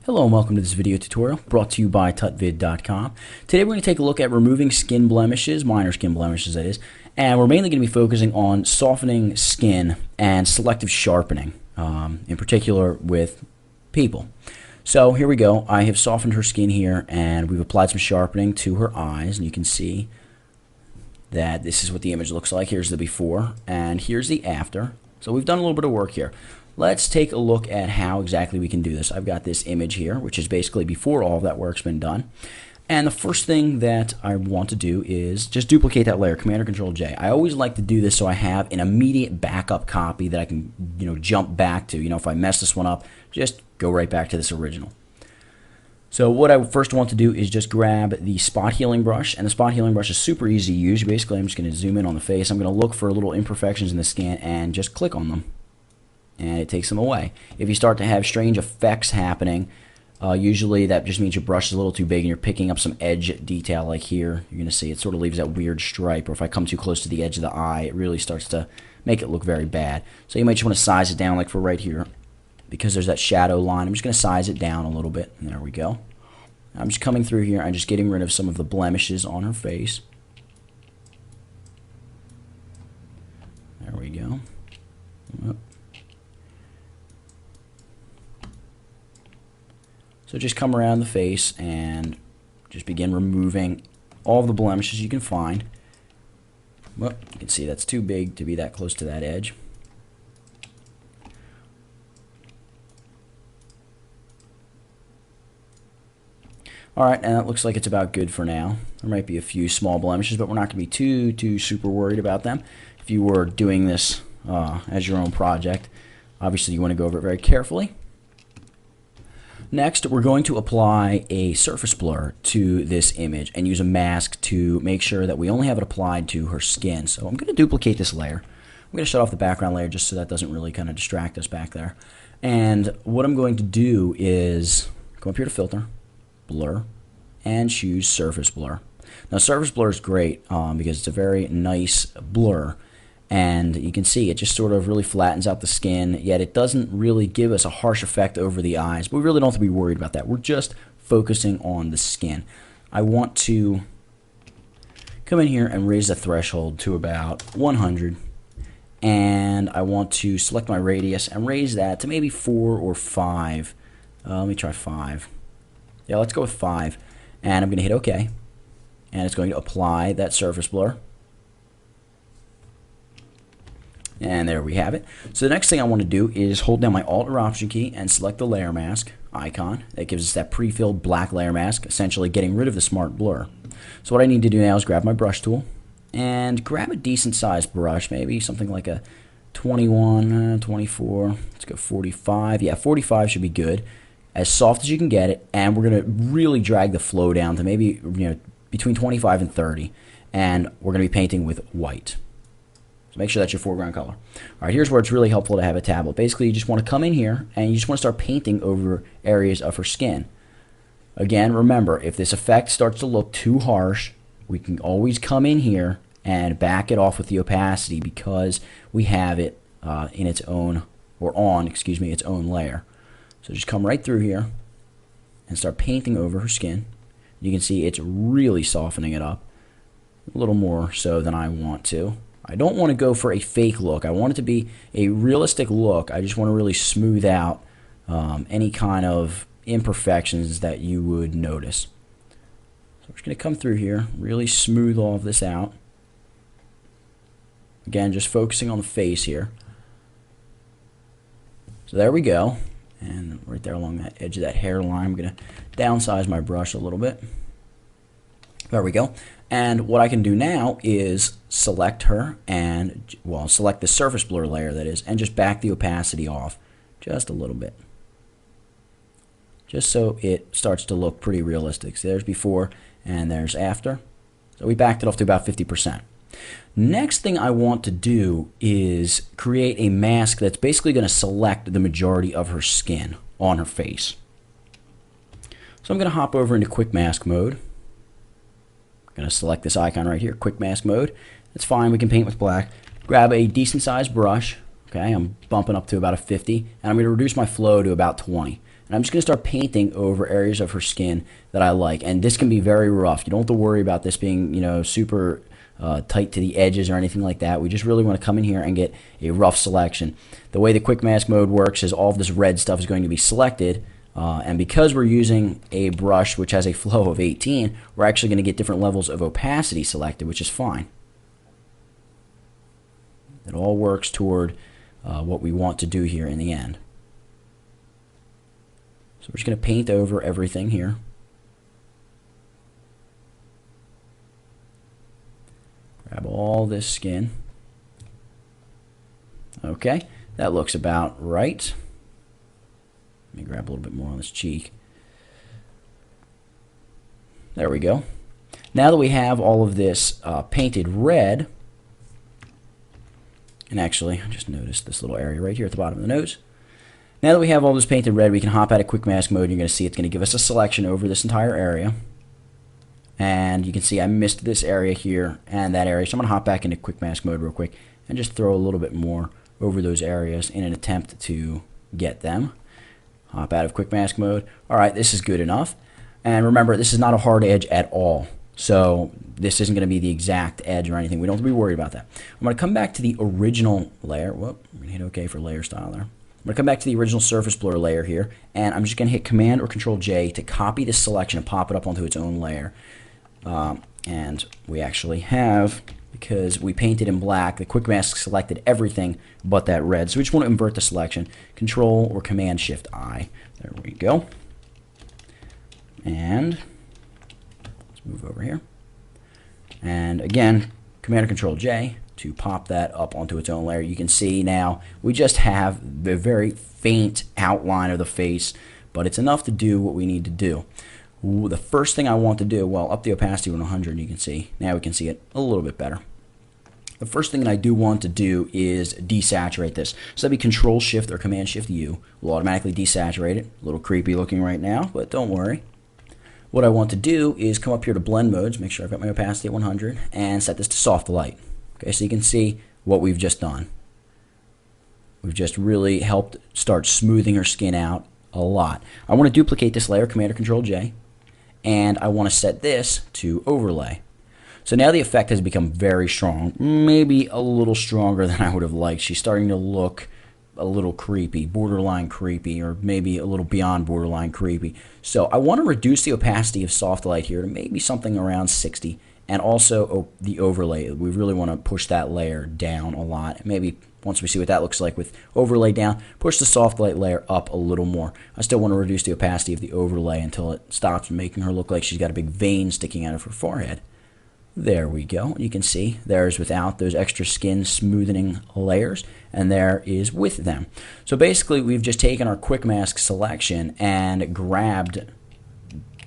Hello and welcome to this video tutorial brought to you by tutvid.com. Today we're going to take a look at removing skin blemishes, minor skin blemishes that is, and we're mainly going to be focusing on softening skin and selective sharpening, in particular with people. So here we go. I have softened her skin here and we've applied some sharpening to her eyes, and you can see that this is what the image looks like. Here's the before and here's the after. So we've done a little bit of work here. Let's take a look at how exactly we can do this. I've got this image here, which is basically before all of that work's been done. And the first thing that I want to do is just duplicate that layer, Command or Control J. I always like to do this so I have an immediate backup copy that I can, jump back to. If I mess this one up, just go right back to this original. So what I first want to do is just grab the spot healing brush, and the spot healing brush is super easy to use. Basically, I'm just going to zoom in on the face. I'm going to look for little imperfections in the skin and just click on them. And it takes them away. If you start to have strange effects happening, usually that just means your brush is a little too big and you're picking up some edge detail like here. You're going to see it sort of leaves that weird stripe, or if I come too close to the edge of the eye, it really starts to make it look very bad. So you might just want to size it down like for right here, because there's that shadow line. I'm just going to size it down a little bit, and there we go. I'm just coming through here and just getting rid of some of the blemishes on her face. There we go. Whoop. So just come around the face and just begin removing all of the blemishes you can find. Well, you can see that's too big to be that close to that edge. Alright, and that looks like it's about good for now. There might be a few small blemishes, but we're not going to be too super worried about them. If you were doing this as your own project, obviously you want to go over it very carefully. Next, we're going to apply a surface blur to this image and use a mask to make sure that we only have it applied to her skin. So I'm going to duplicate this layer. I'm going to shut off the background layer just so that doesn't really kind of distract us back there. And what I'm going to do is go up here to Filter, Blur, and choose Surface Blur. Now, Surface Blur is great because it's a very nice blur. And you can see it just sort of really flattens out the skin, yet it doesn't really give us a harsh effect over the eyes. But we really don't have to be worried about that. We're just focusing on the skin. I want to come in here and raise the threshold to about 100. And I want to select my radius and raise that to maybe 4 or 5. Let me try 5. Yeah, let's go with 5. And I'm going to hit OK. And it's going to apply that surface blur. And there we have it. So the next thing I want to do is hold down my Alt or Option key and select the layer mask icon. That gives us that pre-filled black layer mask, essentially getting rid of the smart blur. So what I need to do now is grab my brush tool and grab a decent sized brush, maybe something like a 21, 24, let's go 45. Yeah, 45 should be good. As soft as you can get it, and we're going to really drag the flow down to maybe between 25 and 30, and we're going to be painting with white. So make sure that's your foreground color. All right, here's where it's really helpful to have a tablet. Basically, you just want to come in here and you just want to start painting over areas of her skin. Again, remember, if this effect starts to look too harsh, we can always come in here and back it off with the opacity because we have it in its own, or on, excuse me, its own layer. So just come right through here and start painting over her skin. You can see it's really softening it up, a little more so than I want to. I don't want to go for a fake look. I want it to be a realistic look. I just want to really smooth out any kind of imperfections that you would notice. So we're just going to come through here, really smooth all of this out. Again, just focusing on the face here. So there we go. And right there along that edge of that hairline, I'm going to downsize my brush a little bit. There we go. And what I can do now is select her and, well, select the surface blur layer, that is, and just back the opacity off just a little bit. Just so it starts to look pretty realistic. So there's before and there's after. So we backed it off to about 50%. Next thing I want to do is create a mask that's basically going to select the majority of her skin on her face. So I'm going to hop over into quick mask mode. I'm going to select this icon right here, quick mask mode. That's fine, we can paint with black. Grab a decent sized brush. Okay, I'm bumping up to about a 50, and I'm going to reduce my flow to about 20. And And I'm just going to start painting over areas of her skin that I like. And this can be very rough. You don't have to worry about this being, super tight to the edges or anything like that. We just really want to come in here and get a rough selection. The way the quick mask mode works is all of this red stuff is going to be selected. And because we're using a brush which has a flow of 18, we're actually going to get different levels of opacity selected, which is fine. It all works toward what we want to do here in the end. So we're just going to paint over everything here. Grab all this skin. Okay, that looks about right. Let me grab a little bit more on this cheek. There we go. Now that we have all of this painted red, and actually, I just noticed this little area right here at the bottom of the nose. Now that we have all this painted red, we can hop out of quick mask mode. You're going to see it's going to give us a selection over this entire area. And you can see I missed this area here and that area. So I'm going to hop back into quick mask mode real quick and just throw a little bit more over those areas in an attempt to get them. Hop out of quick mask mode. All right, this is good enough. And remember, this is not a hard edge at all. So this isn't going to be the exact edge or anything. We don't have to be worried about that. I'm going to come back to the original layer. Whoop, I'm going to hit OK for layer style there. I'm going to come back to the original surface blur layer here, and I'm just going to hit Command or Control J to copy this selection and pop it up onto its own layer. And we actually have, because we painted in black, the quick mask selected everything but that red. So we just want to invert the selection. Control or Command Shift I. There we go. And let's move over here. And again, Command or Control J to pop that up onto its own layer. You can see now we just have the very faint outline of the face, but it's enough to do what we need to do. The first thing I want to do, well, up the opacity to 100, you can see. Now we can see it a little bit better. The first thing that I do want to do is desaturate this. So that'd be Control Shift or Command Shift U. We'll automatically desaturate it. A little creepy looking right now, but don't worry. What I want to do is come up here to Blend Modes, make sure I've got my opacity at 100, and set this to Soft Light. Okay, so you can see what we've just done. We've just really helped start smoothing her skin out a lot. I want to duplicate this layer, Command or Control J, and I want to set this to Overlay. So now the effect has become very strong, maybe a little stronger than I would have liked. She's starting to look a little creepy, borderline creepy, or maybe a little beyond borderline creepy. So I want to reduce the opacity of Soft Light here to maybe something around 60. And also the overlay, we really want to push that layer down a lot. Maybe once we see what that looks like with overlay down, push the soft light layer up a little more. I still want to reduce the opacity of the overlay until it stops making her look like she's got a big vein sticking out of her forehead. There we go. You can see there's without those extra skin smoothing layers, and there is with them. So basically we've just taken our quick mask selection and grabbed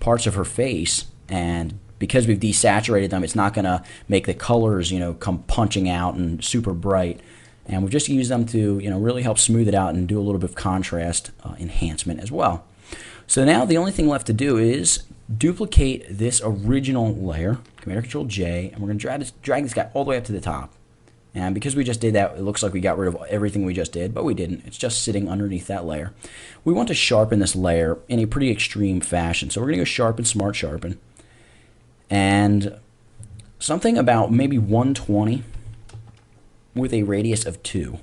parts of her face, and because we've desaturated them, it's not going to make the colors, come punching out and super bright. And we've just used them to, really help smooth it out and do a little bit of contrast enhancement as well. So now the only thing left to do is duplicate this original layer, Command or Control J, and we're going to drag this guy all the way up to the top. And because we just did that, it looks like we got rid of everything we just did, but we didn't. It's just sitting underneath that layer. We want to sharpen this layer in a pretty extreme fashion. So we're going to go Sharpen, Smart Sharpen. And something about maybe 120 with a radius of 2.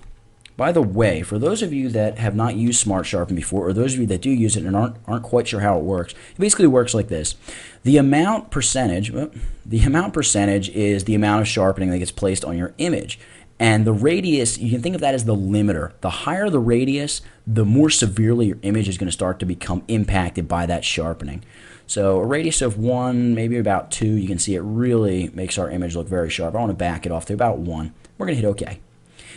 By the way, for those of you that have not used Smart Sharpen before, or those of you that do use it and aren't quite sure how it works, it basically works like this. The amount percentage is the amount of sharpening that gets placed on your image. And the radius, you can think of that as the limiter. The higher the radius, the more severely your image is going to start to become impacted by that sharpening. So a radius of 1, maybe about 2, you can see it really makes our image look very sharp. I want to back it off to about 1. We're going to hit OK.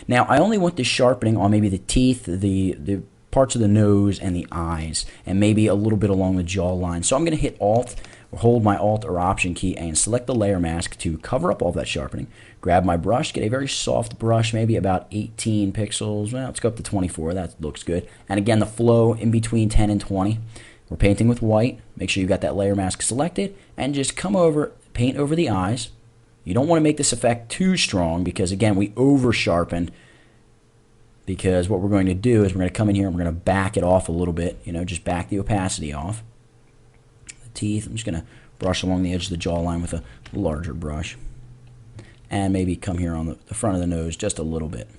Now I only want this sharpening on maybe the teeth, the parts of the nose, and the eyes, and maybe a little bit along the jawline. So I'm going to hit Alt, or hold my Alt or Option key, and select the layer mask to cover up all that sharpening. Grab my brush, get a very soft brush, maybe about 18 pixels. Well, let's go up to 24. That looks good. And again, the flow in between 10 and 20. We're painting with white. Make sure you've got that layer mask selected, and just come over, paint over the eyes. You don't want to make this effect too strong because, again, we over-sharpened because what we're going to do is we're going to come in here and we're going to back it off a little bit, just back the opacity off. The teeth, I'm just going to brush along the edge of the jawline with a larger brush. And maybe come here on the front of the nose just a little bit.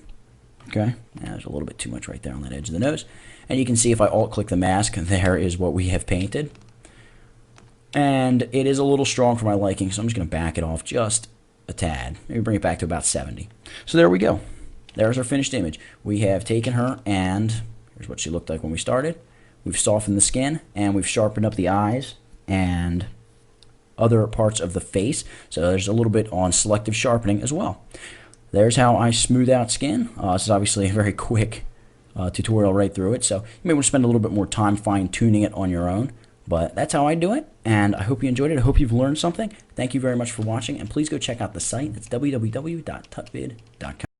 Okay, now there's a little bit too much right there on that edge of the nose. And you can see if I alt-click the mask, there is what we have painted. And it is a little strong for my liking, so I'm just going to back it off just a tad. Maybe bring it back to about 70. So there we go. There's our finished image. We have taken her, and here's what she looked like when we started. We've softened the skin, and we've sharpened up the eyes and other parts of the face. So there's a little bit on selective sharpening as well. There's how I smooth out skin. This is obviously a very quick tutorial right through it, so you may want to spend a little bit more time fine-tuning it on your own. But that's how I do it, and I hope you enjoyed it. I hope you've learned something. Thank you very much for watching, and please go check out the site. It's www.tutvid.com.